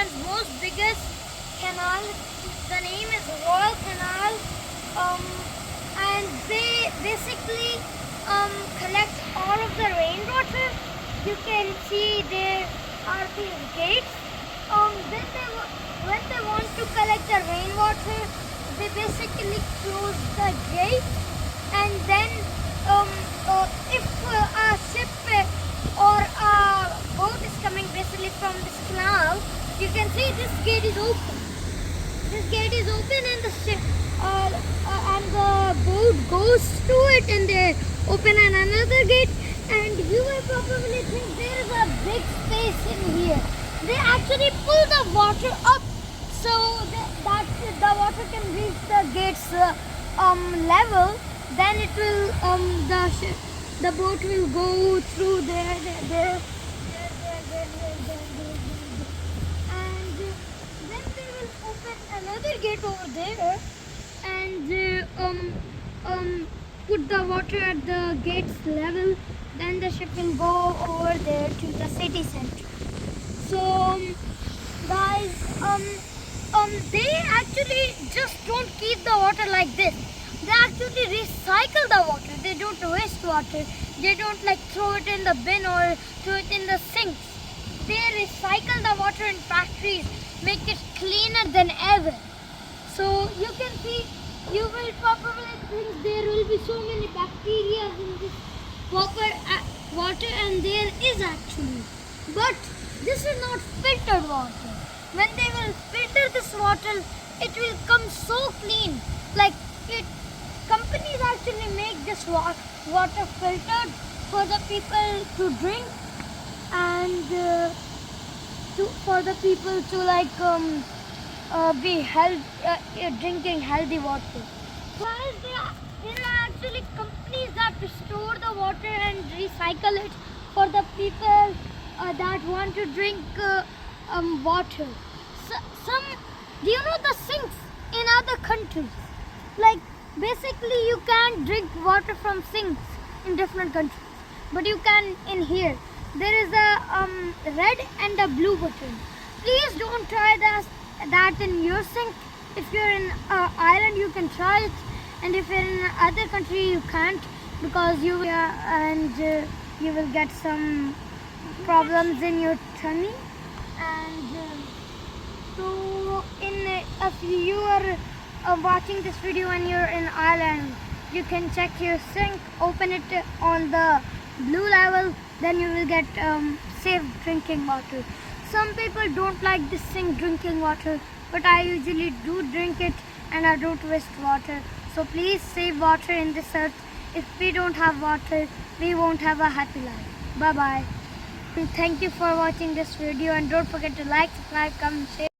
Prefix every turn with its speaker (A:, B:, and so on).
A: Iran's most biggest canal. The name is Royal Canal, and they basically collect all of the rainwater. You can see there are these gates. When they want to collect the rainwater, they basically close the gate, and then if a ship or a boat is coming basically from this canal, you can see this gate is open. This gate is open, and the ship and the boat goes through it, and they open another gate. And you will probably think there is a big space in here. They actually pull the water up so that the water can reach the gate's level. Then it will the boat will go through there, and then they will open another gate over there and put the water at the gate's level. Then the ship will go over there to the city center. So guys, they actually just don't keep the water like this. They actually recycle the water. They don't waste water. They don't like throw it in the bin or throw it in the sinks. They recycle the water in factories, make it cleaner than ever. So you can see, you will probably think there will be so many bacteria in this water, and there is actually. But this is not filtered water. When they will filter this water, it will come so clean. Like companies actually make this water filtered for the people to drink, and for the people to like be drinking healthy water. Guys, there are actually companies that store the water and recycle it for the people that want to drink water. Do you know the sinks in other countries? Like basically you can't drink water from sinks in different countries, but you can in here. There is a red and a blue button. Please don't try that in your sink. If you're in Ireland, you can try it, and if you're in other country, you can't, because you will get some problems in your tummy. And so if you are watching this video and you're in Ireland, you can check your sink, open it on the blue level, then you will get safe drinking water. Some people don't like this sink drinking water, but I usually do drink it, and I don't waste water. So please save water in this earth. If we don't have water, we won't have a happy life. Bye bye. Thank you for watching this video, and don't forget to like, subscribe, comment, share.